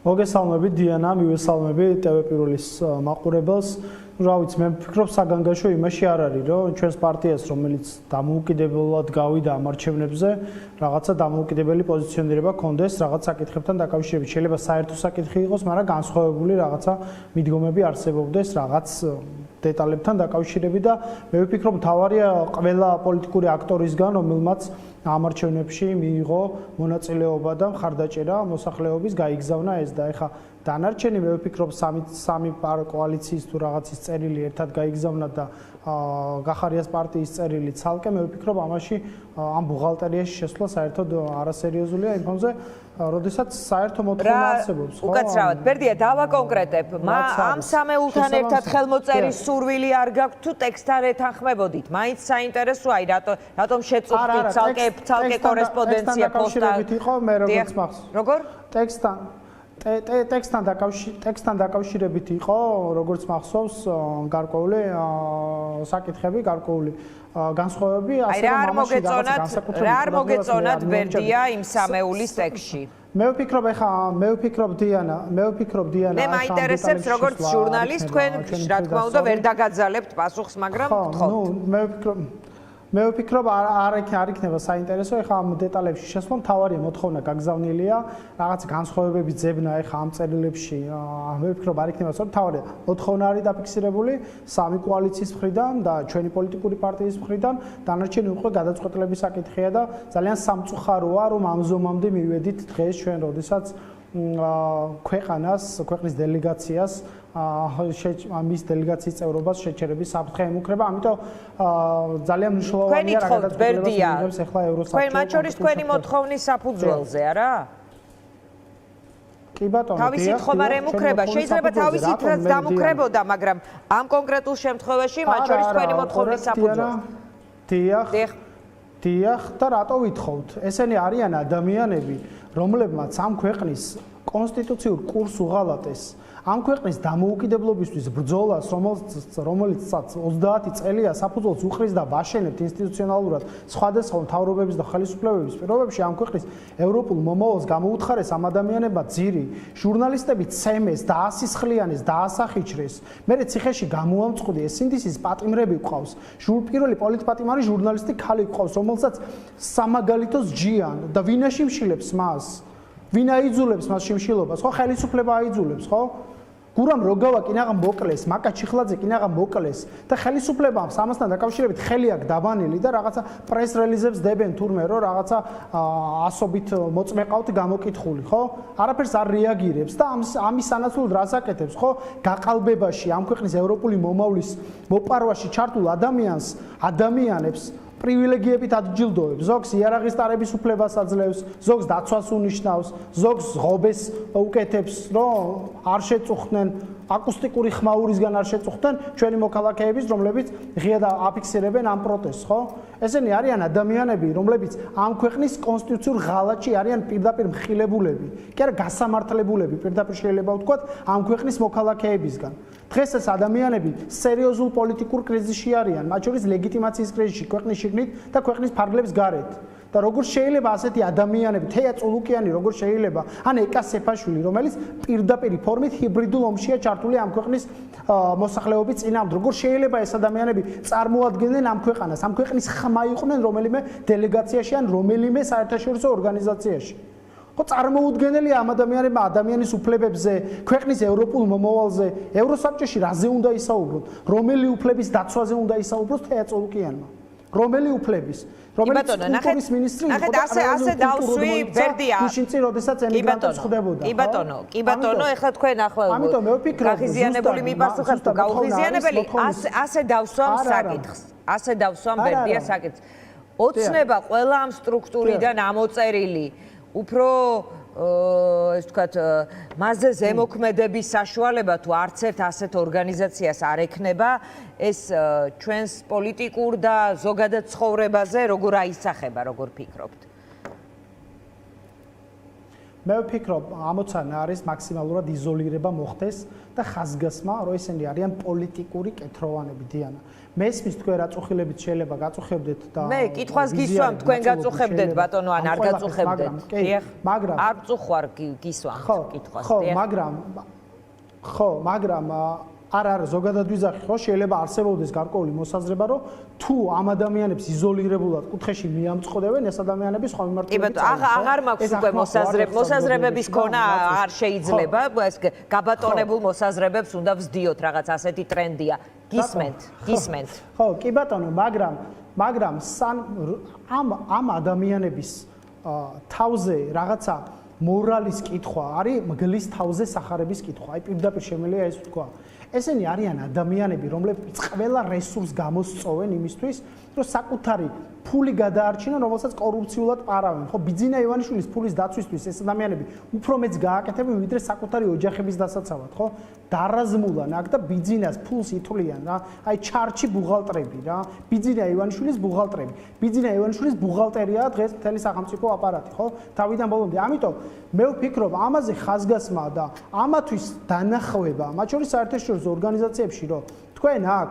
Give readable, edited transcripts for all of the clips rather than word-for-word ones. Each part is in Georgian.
მოგესალმებით დიანა, მივესალმები TV-პირველის მაყურებელს. რა ვიცი, მე ვფიქრობ საგანგაშო იმაში არ არის, რომ ჩვენს პარტიას, რომელიც დამოუკიდებლად გავიდა ამ არჩევნებზე, რაღაცა დამოუკიდებელი პოზიციონირება კონდეს რაღაც საკითხებთან დაკავშირებით. შეიძლება საერთო საკითხი იყოს, მაგრამ განსხვავებული რაღაცა მიდგომები არსებობდეს რაღაც დეტალებთან დაკავშირებით და მე ვფიქრობ, თავარია ყველა პოლიტიკური აქტორისგან, რომელმაც ამ არჩევნებში მიიღო მონაწილეობა და მხარდაჭერა მოსახლეობის გაიგზავნა ეს და ეხა დანარჩენი მე ვფიქრობ სამი კოალიციის თუ რაღაცის წერილი ერთად გაიგზავნა და გახარიას პარტიის წერილი ცალკე მე ვფიქრობ ამაში ამ ბუღალტერიაში შესვლა საერთოდ არასერიოზულია იმ ფონზე როდესაც საერთო მოთხოვნა არსებობს ხო უკაცრავად ბერდია დავაკონკრეტებ ამ სამეულთან ერთად ხელმოწერის სურვილი არ გაქვთ თუ ტექსტთან ეთანხმებოდით მაინც საინტერესოა რატომ შეწუხდით ცალკე კორესპონდენცია პოსტად იყო მე როგორც მახსოვს როგორ ტექსტთან დაკავშირებით იყო როგორც მახსოვს გარკვეული საკითხები გარკვეული განსხვავებები ასე რომ რა არ მოგეწონათ ბერდია იმ სამეულის ტექსტში მე ვფიქრობ დიანა მე მაინტერესებს როგორც ჟურნალისტ თქვენ რა თქმა უნდა ვერ დაგაძალებთ პასუხს მაგრამ გთხოვთ მე ვფიქრობ არ იქნება საინტერესო ეხა ამ დეტალებში შესვლა მთავარი მოთხოვნა გაგზავნილია რაღაც განსხვავებების ძებნა ეხა ამ წერილებში მე ვფიქრობ არ იქნება სწორედ მთავარი მოთხოვნა არის დაფიქსირებული სამი კოალიციის მხრიდან და ჩვენი პოლიტიკური პარტიის მხრიდან დანარჩენი უკვე გადაწყვეტილების საკითხია და ძალიან სამწუხაროა რომ ამ ზომამდე მივედით დღეს ჩვენ როდესაც ქვეყნის დელეგაციას მის დელეგაციის წევრობას შეჩერების საფრთხე ემუქრება, ამიტომ ძალიან მნიშვნელოვანია რა გადაწყვეტილებას ეხლა ევროსაბჭო. თქვენ მათ შორის თქვენი მოთხოვნის საფუძველზე, არა? კი ბატონო, თავისით ხომ არ ემუქრება, შეიძლება თავისით რაც დამუქრებოდა, მაგრამ ამ კონკრეტულ შემთხვევაში მათ შორის თქვენი მოთხოვნის საფუძველზე. დიახ, და რატო ვითხოვთ? ესენი არიან ადამიანები, რომლებმაც ამ ქვეყნის კონსტიტუციურ კურსს უღალატეს. ამ ქვეყნის დამოუკიდებლობისთვის ბრძოლას, რომელიც 30 წელია საფუძველს უყრის და ბაშენებთ ინსტიტუციონალურად სხვადასხვა მთავრობების და ხელისუფლებების პირობებში ამ ქვეყნის ევროპულ მომავალს გამოუთხარეს ამ ადამიანებმა ძირი, ჟურნალისტები ცემეს, დაასისხლიანეს, დაასახიჩრეს. მერე ციხეში გამოამწყდი ეს სინდისის პატიმრები ყავს. პირველი პოლიტპატიმარი ჟურნალისტი ქალი ყავს, რომელსაც სამაგალითოს ჯიან და ვინ აშიმშილებს მას? ვინ აიძულებს მას შიმშილობას? ხო, ხელისუფლება აიძულებს, ხო? გურამ როგავა კინაღა მოკლეს, მაკა ჩიხლაძე კინაღა მოკლეს და ხელისუფლებამ ამასთან დაკავშირებით ხელი აქვს დაბანილი და რაღაცა პრეს რელიზებს დებენ თურმე რომ რაღაცა ასობით მოწმეყავთ გამოკითხული, ხო? არაფერს არ რეაგირებს და ამის სანაცვლოდ რას აკეთებს, ხო? გაყალბებაში ამ ქვეყნის ევროპული მომავლის მოპარვაში ჩართულ ადამიანებს პრივილეგიებით ადჯილდოებს, ზოგს იარაღის ტარების უფლებას აძლევს, ზოგს დაცვას უნიშნავს, ზოგს ღობეს უკეთებს, რომ არ შეწუხდნენ, აკუსტიკური ხმაურისგან არ შეწუხდნენ ჩვენი მოქალაქეების, რომლებიც ღია და აფიქსირებენ ამ პროტესტს, ხო? ესენი არიან ადამიანები, რომლებიც ამ ქვეყნის კონსტიტუციურ ღალატში არიან პირდაპირ მხილებულები, კი არა გასამართლებულები, პირდაპირ შეიძლება ვთქვათ, ამ ქვეყნის მოქალაქეებისგან. დღეს ეს ადამიანები სერიოზულ პოლიტიკურ კრიზისში არიან, მათ შორის ლეგიტიმაციის კრიზისში ქვეყნის შიგნით და ქვეყნის ფარგლებს გარეთ. და როგორ შეიძლება ასეთი ადამიანები, თეა წულუკიანი როგორ შეიძლება, ან ეკა სეფაშვილი, რომელიც პირდაპირ ფორმით ჰიბრიდულ ომშია ჩართული ამ ქვეყნის მოსახლეობის წინააღმდეგ, როგორ შეიძლება ეს ადამიანები წარმოადგენენ ამ ქვეყანას, ამ ქვეყნის ხმა იყვნენ რომელიმე დელეგაციაში ან რომელიმე საერთაშორისო ორგანიზაციაში. ხო წარმოუდგენელია ამ ადამიანებმა ადამიანის უფლებებზე, ქვეყნის ევროპულ მომავალზე, ევროსაბჭოში რაზე უნდა ისაუბროთ, რომელი უფლების დაცვაზე უნდა ისაუბროთ თეა წულუკიანმა. რომელი უფლების? რომელიც კულტურის მინისტრი იყო და ასე დავსვი ბერდია. გუშინწი როდესაც ემიგრანტებს ხვდებოდა. კი ბატონო, ეხლა თქვენ ახლა ამიტომ მე ვფიქრობ, გაღიზიანებული მიპასუხებთ, გაუღიზიანებელი, ასე დავსვამ საკითხს. ასე დავსვამ ბერდია საკითხს. ოცნება ყველა ამ სტრუქტურიდან ამოწერილი უფრო ეს ვთქვათ მასზე ზემოქმედების საშუალება თუ არც ერთ ასეთ ორგანიზაციას არ ექნება ეს ჩვენს პოლიტიკურ და ზოგადად ცხოვრებაზე როგორ აისახება, როგორ ფიქრობთ? მე ვფიქრობ, ამოცანა არის მაქსიმალურად იზოლირება მოხდეს და ხაზგასმა, რომ ესენი არიან პოლიტიკური კეთროვანები დიანა. მესმის თქვენ რა წუხილებით შეიძლება გაწუხებდეთ და მე კითხვას გისვამ, თქვენ გაწუხებდეთ ბატონო ან არ გაწუხებდეთ? მაგრამ არ წუხვარ გისვამ კითხვას. ხო, მაგრამ არ არის ზოგადად ვიზახი ხო შეიძლება არსებობდეს გარკვეული მოსაზრება რომ თუ ამ ადამიანებს იზოლირებულად კუთხეში მიამწყდებენ ეს ადამიანები სხვა მიმართულებით აღარ მაქვს უკვე მოსაზრებების ქონა არ შეიძლება ეს გაბატონებულ მოსაზრებებს უნდა ვსდიოთ რაღაც ასეთი ტრენდია გისმენთ ხო კი ბატონო მაგრამ ამ ადამიანების თავზე რაღაცა მორალის კითხვა არის მგლის თავზე სახარების კითხვა აი პირდაპირ შემიძლია ეს ვთქვა ესენი არიან ადამიანები, რომლებიც ყველა რესურსს გამოსწოვენ იმისთვის, რომ საკუთარი ფული გადაარჩინონ, რომელსაც კორუფციულად პარავენ. ხო, ბიძინა ივანიშვილის ფულის დაცვისთვის ეს ადამიანები უფრო მეც გააკეთებენ, ვიდრე საკუთარი ოჯახების დასაცავად, ხო? დარაზმულან აქ და ბიძინას ფულს ითვლიან რა. აი ჩარჩი ბუღალტრები რა. ბიძინა ივანიშვილის ბუღალტრები. ბიძინა ივანიშვილის ბუღალტერია დღეს მთელი სახელმწიფო აპარატი, ხო? თავიდან ბოლომდე. ამიტომ მე ვფიქრობ, ამაზე ხაზგასმა და ამათვის დანახვება, მათ შორის საერთაშორისო ორგანიზაციებში, რომ თქვენ აქ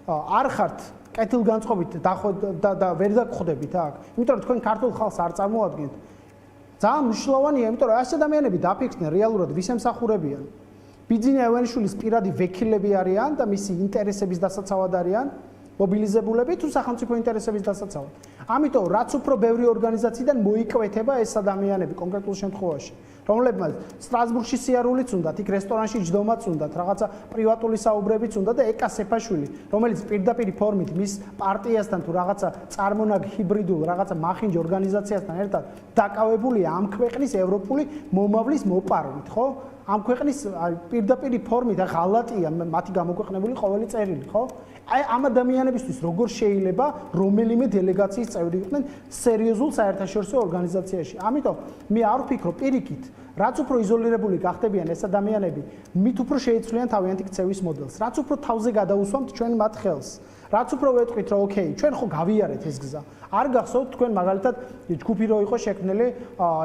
არ ხართ კეთილგანწყობით და ვერ დაგხვდებით აქ. იმიტომ რომ თქვენ ქართულ ხალხს არ წარმოადგენთ. ძალიან მნიშვნელოვანია, იმიტომ რომ ეს ადამიანები დაფიქრდნენ რეალურად ვის ემსახურებიან. ბიძინა ივანიშვილის პირადი ვექილები არიან და მისი ინტერესების დასაცავად არიან მობილიზებულები თუ სახელმწიფო ინტერესების დასაცავად. ამიტომ რაც უფრო ბევრი ორგანიზაციიდან მოიკვეთება ეს ადამიანები კონკრეტულ შემთხვევაში, რომლებმაც სტრასბურგში სიარულიც უნდათ, იქ რესტორანში ჯდომაც უნდათ, რაღაცა პრივატული საუბრებიც უნდა და ეკა სეფაშვილი, რომელიც პირდაპირ ფორმით მის პარტიასთან თუ რაღაცა წარმონაგ ჰიბრიდულ რაღაცა მახინჯ ორგანიზაციასთან ერთად დაკავებულია ამ ქვეყნის ევროპული მომავლის მოპარვით, ხო? ამ ქვეყნის პირდაპირ ფორმით ღალატია მათი გამოქვეყნებული ყოველი წერილი, ხო? აი ამ ადამიანებისთვის როგორ შეიძლება რომელიმე დელეგაციის წევრი იყვნენ სერიოზულ საერთაშორისო ორგანიზაციაში. ამიტომ მე არ ვფიქრობ პირიქით, რაც უფრო იზოლირებული გახდებიან ეს ადამიანები, მით უფრო შეიცვლიან თავიანთი ქცევის მოდელს. რაც უფრო თავზე გადაუსვამთ ჩვენ მათ ხელს. რაც უფრო ვეტყვით, რომ ოკეი, ჩვენ ხო გავიარეთ ეს გზა. არ გახსოვთ თქვენ მაგალითად ჯგუფი რო იყო შექმნილი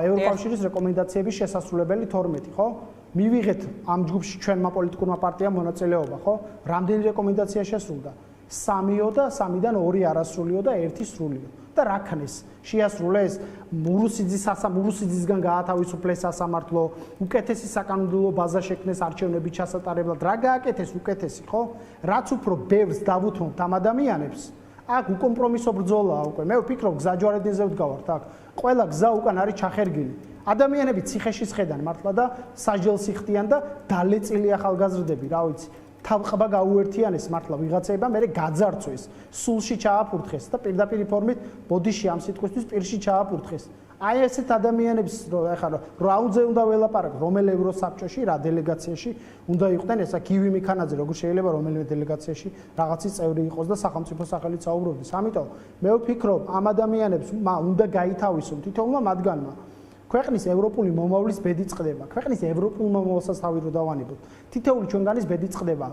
ევროკავშირის რეკომენდაციების შესასრულებელი 12, ხო? მივიღეთ ამ ჯგუფში ჩვენმა პოლიტიკურმა პარტიამ მონაწილეობა, ხო? რამდენი რეკომენდაცია შესრულდა? 3-ო და 3-დან 2 არასრულიო და 1 სრულიო. და რა ქნეს? შეასრულეს მურუსიძისგან გაათავისუფლეს სასამართლო, უკეთესი საკანონმდებლო ბაზა შექმნეს არჩევნების ჩასატარებლად. რა გააკეთეს უკეთესი, ხო? რაც უფრო ბევრს დავუთმობთ ამ ადამიანებს, აქ უკომპრომისო ბრძოლაა უკვე. მე ვფიქრობ, გზაჯვარედინზე ვდგავართ აქ. ყველა გზა უკან არის ჩახერგილი. ადამიანები ციხეში სხედან მართლა და საჯელს იხდიან და დალეწილი ახალგაზრდები, რა ვიცი. თავყბა გაუერთიანეს მართლა ვიღაცაებმა, მე გაძარცვეს, სულში ჩააფურთხეს და პირდაპირ ფორმით ბოდიში ამ სიტყვისთვის პირში ჩააფურთხეს. აი ესეთ ადამიანებს ეხლა რაუნდზე უნდა ველაპარაკოთ, რომელ ევროსაბჭოში, რა დელეგაციაში უნდა იყვნენ, ესა გივი მიქანაძე, როგორ შეიძლება რომელიმე დელეგაციაში რაღაცის წევრი იყოს და სახელმწიფო სახელით საუბრობდეს. ამიტომ მე ვფიქრობ, ამ ადამიანებს უნდა გაითავისონ თითოეულმა მათგანმა. ქვეყნის ევროპული მომავლის ბედი წყდება. ქვეყნის ევროპულ მომავალსაც თავი რო დავანებოთ. თითოეული ჩვენგანის ბედი წყდება.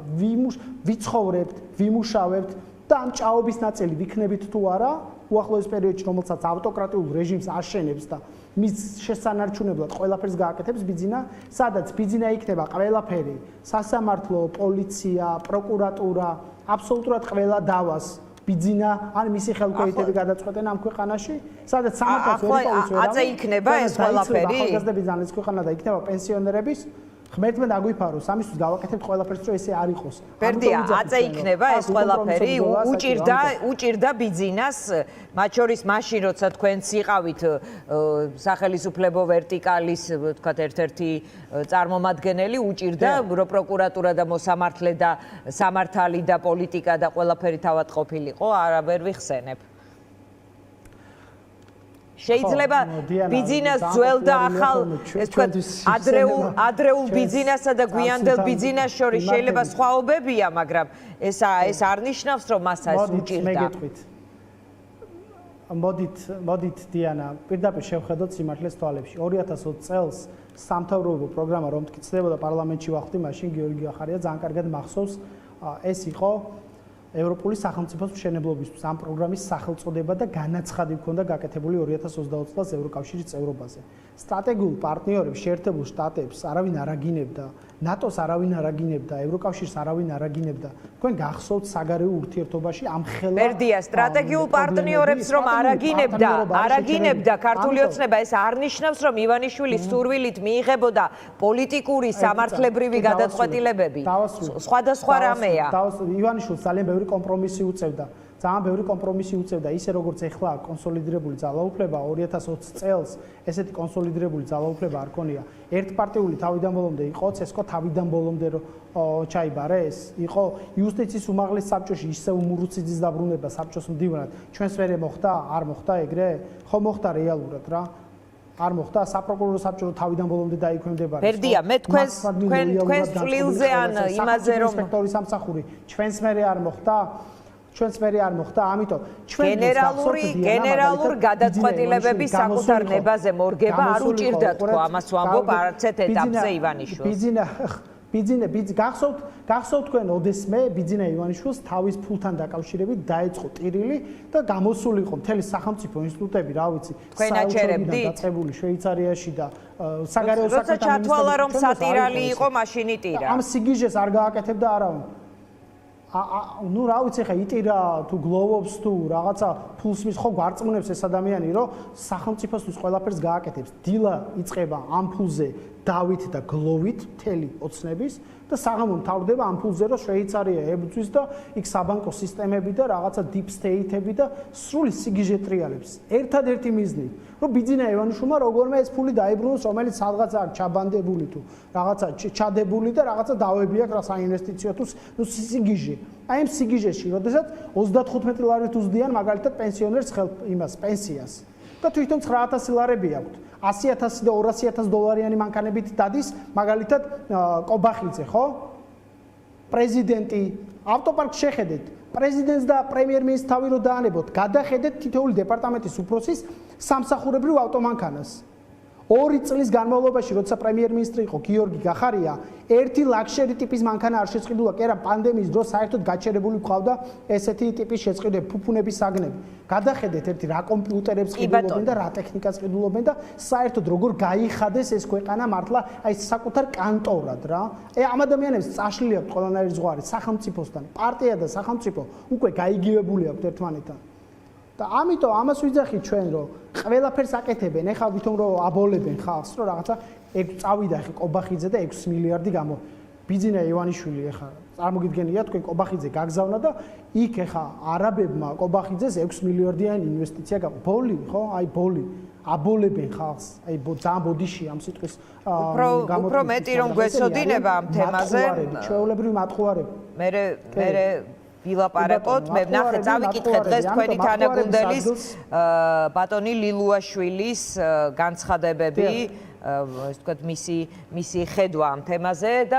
ვიცხოვრებთ, ვიმუშავებთ და ამ ჭაობის ნაწილი ვიქნებით თუ არა, უახლოეს პერიოდში, რომელსაც ავტოკრატიულ რეჟიმს აშენებს და მის შესანარჩუნებლად ყველაფერს გააკეთებს ბიძინა, სადაც ბიძინა იქნება ყველაფერი, სასამართლო, პოლიცია, პროკურატურა, აბსოლუტურად ყველა დავას ბიძინა ან მისი ხელმოქმედები გადაწყვეტენ ამ ქვეყანაში, სადაც 300 ვერიფაუს ვერ აწე იქნება ეს ყველაფერი? ახალგაზრდების ძალის ქვეყანა და იქნება პენსიონერების ღმერთმა დაგვიფაროს, ამისთვის გავაკეთებთ ყველაფერს, რომ ესე არ იყოს. ბერდია, აწე იქნება ეს ყველაფერი, უჭირდა ბიძინას, მათ შორის მაშინ, როცა თქვენც იყავით სახელისუფლებო ვერტიკალის, ვთქვათ, ერთ-ერთი წარმომადგენელი, უჭირდა, რომ პროკურატურა და მოსამართლე და სამართალი და პოლიტიკა და ყველაფერი თავად ყოფილიყო, არა ვერ ვიხსენებ. შეიძლება ბიძინას ძველ და ახალ, ეს თქვა ადრეულ ბიძინასა და გვიანდელ ბიძინას შორის შეიძლება სხვაობებია, მაგრამ ეს არ ნიშნავს, რომ მას ეს უჭირდა. მოდით დიანა, პირდაპირ შევხედოთ სიმართლეს თვალებში. 2020 წელს სამთავრობო პროგრამა რომ მტკიცდებოდა პარლამენტში ვახდი, მაშინ გიორგი ახარია ძალიან კარგად მახსოვს, ეს იყო ევროპული სახელმწიფოს მშენებლობისთვის ამ პროგრამის სახელწოდება და განაცხადი ჰქონდა გაკეთებული 2020 წელს ევროკავშირის წევრობაზე. სტრატეგიულ პარტნიორებს, შეერთებულ შტატებს არავინ არ აგინებდა, ნატოს არავინ არ აგინებდა, ევროკავშირს არავინ არ აგინებდა. თქვენ გახსოვთ საგარეო ურთიერთობაში ამ ხელა ბერდია სტრატეგიულ პარტნიორებს რომ არაგინებდა ქართული ოცნება ეს არ ნიშნავს რომ ივანიშვილის სურვილით მიიღებოდა პოლიტიკური სამართლებრივი გადაწყვეტილებები. სხვადასხვა რამეა. ივანიშვილს ძალიან ბევრი კომპრომისი უწევდა. ძალიან ბევრი კომპრომისი უწევდა ისე როგორც ეხლა კონსოლიდირებული ძალაუფლება 2020 წელს ესეთი კონსოლიდირებული ძალაუფლება არ ქონია. ერთპარტიული თავიდან ბოლომდე იყო, ცესკო თავიდან ბოლომდე ჩაიბარეს, იყო იუსტიციის უმაღლეს საბჭოში ისე უმურუციძის დაბრუნება საბჭოს მდივნად. ჩვენს ვერე მოხდა, არ მოხდა ეგრე? ხო მოხდა რეალურად რა. არ მოხდა საპროკურორო საბჭო თავიდან ბოლომდე დაიქვემდებარა. ბერდია, მე თქვენს წვლილზე ან იმაზე რომ ინსპექტორის სამსახური ჩვენს მერე არ მოხდა. ჩვენს მერე არ მოხდა, ამიტომ ჩვენ გენერალურ გადაწყვეტილებების საკუთარ ნებაზე მორგება არ უჭირდა თქო, ამას ვამბობ არც ერთ ეტაპზე ივანიშვილს. ბიძინა გახსოვთ თქვენ ოდესმე ბიძინა ივანიშვილს თავის ფულთან დაკავშირებით დაეწყო ტირილი და გამოსულიყო მთელი სახელმწიფო ინსტიტუტები, რა ვიცი, საერთაშორისო დაწყებული შვეიცარიაში და საგარეო საქმეთა როცა ჩათვალა რომ სატირალი იყო, მაშინ იტირა. ამ სიგიჟეს არ გააკეთებდა არავინ. ნუ რა ვიცი ხა იტირა თუ გლოვობს თუ რაღაცა ფულს მის ხო გვარწმუნებს ეს ადამიანი რომ სახელმწიფოსთვის ყველაფერს გააკეთებს. დილა იწყება ამ ფულზე დავით და გლოვით მთელი ოცნების და საღამო მთავრდება ამ ფულზე რომ შვეიცარია ებრძვის და იქ საბანკო სისტემები და რაღაცა deep state-ები და სრული სიგიჟე ტრიალებს. ერთადერთი მიზნით რომ ბიძინა ივანიშვილმა როგორმე ეს ფული დაიბრუნოს, რომელიც სადღაცა აქ ჩაბანდებული თუ რაღაცა ჩადებული და რაღაცა დავები აქვს რა საინვესტიციო თუ სიგიჟე. აი ამ სიგიჟეში, როდესაც 35 ლარით უზდიან მაგალითად პენსიონერს იმას პენსიას და თვითონ 9000 ლარები აქვს. 100,000 და 200,000 დოლარიანი მანქანებით დადის მაგალითად კობახიძე, ხო? პრეზიდენტი ავტოპარკს შეხედეთ. პრეზიდენტს და პრემიერ-მინისტრს თავი რო დაანებოთ, გადახედეთ თითოეული დეპარტამენტის უფროსის სამსახურებრივ ავტომანქანას. 2 წლის განმავლობაში, როცა პრემიერ-მინისტრი იყო გიორგი გახარია, ერთი ლაქშერი ტიპის მანქანა არ შეწყიდულა, კი არა პანდემიის დროს საერთოდ გაჩერებული ყავდა ესეთი ტიპის შეწყიდები, ფუფუნების საგნები. გადახედეთ ერთი რა კომპიუტერებს ყიდულობენ და რა ტექნიკას ყიდულობენ და საერთოდ როგორ გაიხადეს ეს ქვეყანა მართლა აი საკუთარ კანტორად რა. ამ ადამიანებს წაშლილი აქვს ყველანაირი ზღვარი სახელმწიფოსთან, პარტია და სახელმწიფო უკვე გაიგივებული აქვს ერთმანეთთან. და ამიტომ ამას ვიძახით ჩვენ რომ ყველაფერს აკეთებენ, ეხლა ვითომ რომ აბოლებენ ხალხს, რომ რაღაცა წავიდა ხე კობახიძე და 6 მილიარდი გამო. ბიძინა ივანიშვილი ეხლა წარმოგიდგენია თქვენ კობახიძე გაგზავნა და იქ ეხლა არაბებმა კობახიძეს 6 მილიარდიანი ინვესტიცია გაყო. ბოლი, ხო? აი ბოლი. აბოლებენ ხალხს. აი ძალიან ბოდიში ამ სიტყვის უფრო მეტი რომ გვეცოდინება ამ თემაზე. ჩვეულებრივი მათხვარები. მე ვილაპარაკოთ, მე ნახე წავიკითხე დღეს თქვენი თანაგუნდელის ბატონი ლილუაშვილის განცხადებები, ეს თქვა მისი ხედვა ამ თემაზე და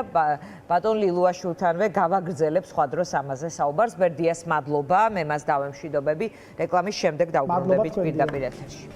ბატონ ლილუაშვილთანვე გავაგრძელებ სხვა დროს ამაზე საუბარს. ბერდიას მადლობა, მე მას დავემშვიდობები. რეკლამის შემდეგ დავბრუნდებით პირდაპირ ეთერში.